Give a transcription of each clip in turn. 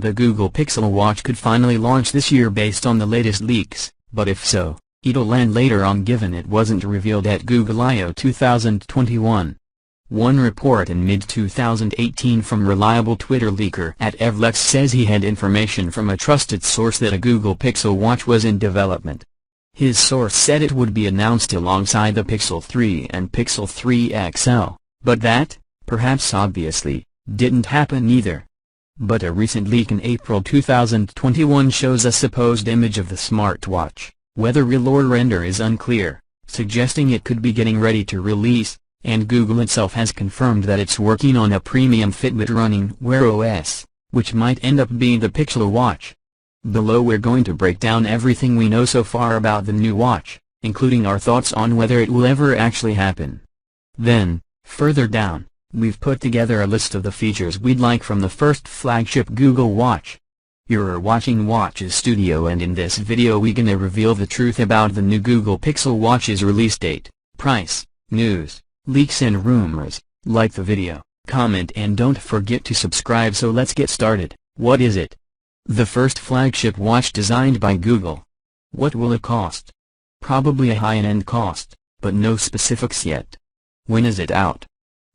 The Google Pixel Watch could finally launch this year based on the latest leaks, but if so, it'll land later on given it wasn't revealed at Google I/O 2021. One report in mid-2018 from reliable Twitter leaker @evlex says he had information from a trusted source that a Google Pixel Watch was in development. His source said it would be announced alongside the Pixel 3 and Pixel 3 XL, but that, perhaps obviously, didn't happen either. But a recent leak in April 2021 shows a supposed image of the smartwatch, whether real or render is unclear, suggesting it could be getting ready to release, and Google itself has confirmed that it's working on a premium Fitbit running Wear OS, which might end up being the Pixel Watch. Below we're going to break down everything we know so far about the new watch, including our thoughts on whether it will ever actually happen. Then, further down, we've put together a list of the features we'd like from the first flagship Google Watch. You're watching Watches Studio, and in this video we gonna reveal the truth about the new Google Pixel Watch's release date, price, news, leaks and rumors. Like the video, comment and don't forget to subscribe. So let's get started. What is it? The first flagship watch designed by Google. What will it cost? Probably a high-end cost, but no specifics yet. When is it out?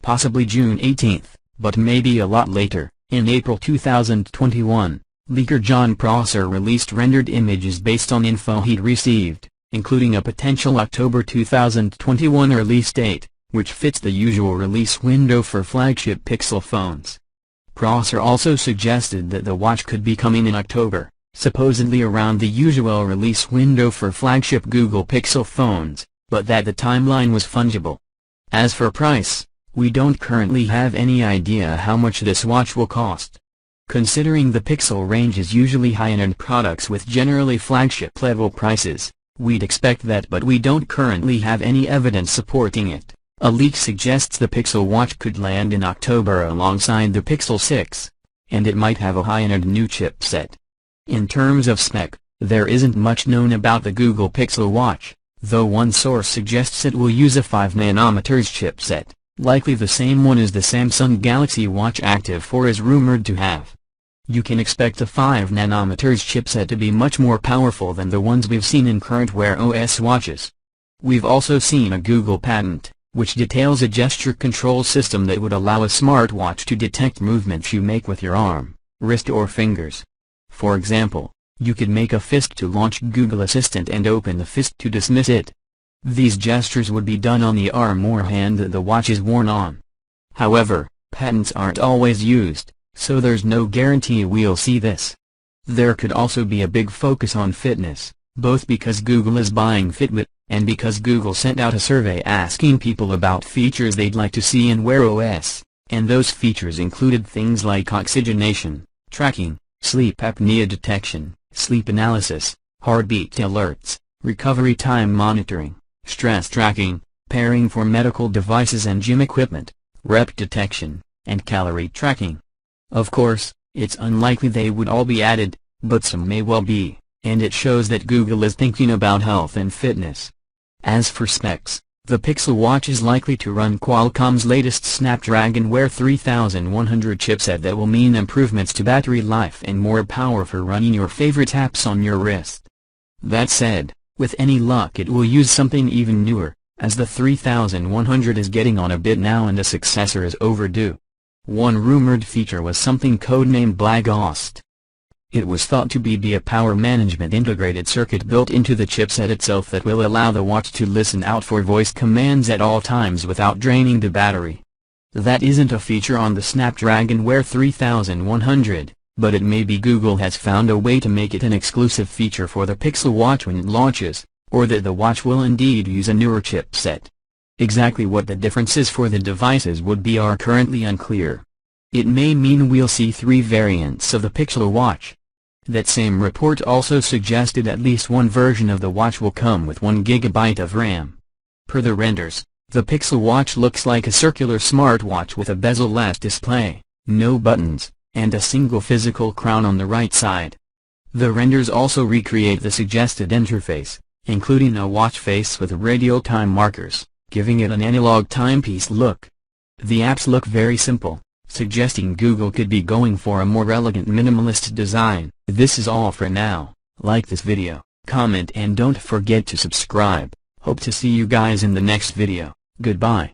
Possibly June 18th, but maybe a lot later. In April 2021, leaker John Prosser released rendered images based on info he'd received, including a potential October 2021 release date, which fits the usual release window for flagship Pixel phones. Prosser also suggested that the watch could be coming in October, supposedly around the usual release window for flagship Google Pixel phones, but that the timeline was fungible. As for price, we don't currently have any idea how much this watch will cost. Considering the Pixel range is usually high-end products with generally flagship-level prices, we'd expect that, but we don't currently have any evidence supporting it. A leak suggests the Pixel Watch could land in October alongside the Pixel 6, and it might have a high-end new chipset. In terms of spec, there isn't much known about the Google Pixel Watch, though one source suggests it will use a 5nm chipset, likely the same one as the Samsung Galaxy Watch Active 4 is rumored to have. You can expect the 5nm chipset to be much more powerful than the ones we've seen in current Wear OS watches. We've also seen a Google patent, which details a gesture control system that would allow a smartwatch to detect movements you make with your arm, wrist or fingers. For example, you could make a fist to launch Google Assistant and open the fist to dismiss it. These gestures would be done on the arm or hand that the watch is worn on. However, patents aren't always used, so there's no guarantee we'll see this. There could also be a big focus on fitness, both because Google is buying Fitbit, and because Google sent out a survey asking people about features they'd like to see in Wear OS, and those features included things like oxygenation, tracking, sleep apnea detection, sleep analysis, heartbeat alerts, recovery time monitoring, stress tracking, pairing for medical devices and gym equipment, rep detection, and calorie tracking. Of course, it's unlikely they would all be added, but some may well be, and it shows that Google is thinking about health and fitness. As for specs, the Pixel Watch is likely to run Qualcomm's latest Snapdragon Wear 3100 chipset that will mean improvements to battery life and more power for running your favorite apps on your wrist. That said, with any luck it will use something even newer, as the 3100 is getting on a bit now and a successor is overdue. One rumored feature was something codenamed BlackGhost. It was thought to be a power management integrated circuit built into the chipset itself that will allow the watch to listen out for voice commands at all times without draining the battery. That isn't a feature on the Snapdragon Wear 3100, but it may be Google has found a way to make it an exclusive feature for the Pixel Watch when it launches, or that the watch will indeed use a newer chipset. Exactly what the differences for the devices would be are currently unclear. It may mean we'll see 3 variants of the Pixel Watch. That same report also suggested at least one version of the watch will come with 1 GB of RAM. Per the renders, the Pixel Watch looks like a circular smartwatch with a bezel-less display, no buttons, and a single physical crown on the right side. The renders also recreate the suggested interface, including a watch face with radial time markers, giving it an analog timepiece look. The apps look very simple, suggesting Google could be going for a more elegant minimalist design. This is all for now. Like this video, comment and don't forget to subscribe. Hope to see you guys in the next video. Goodbye.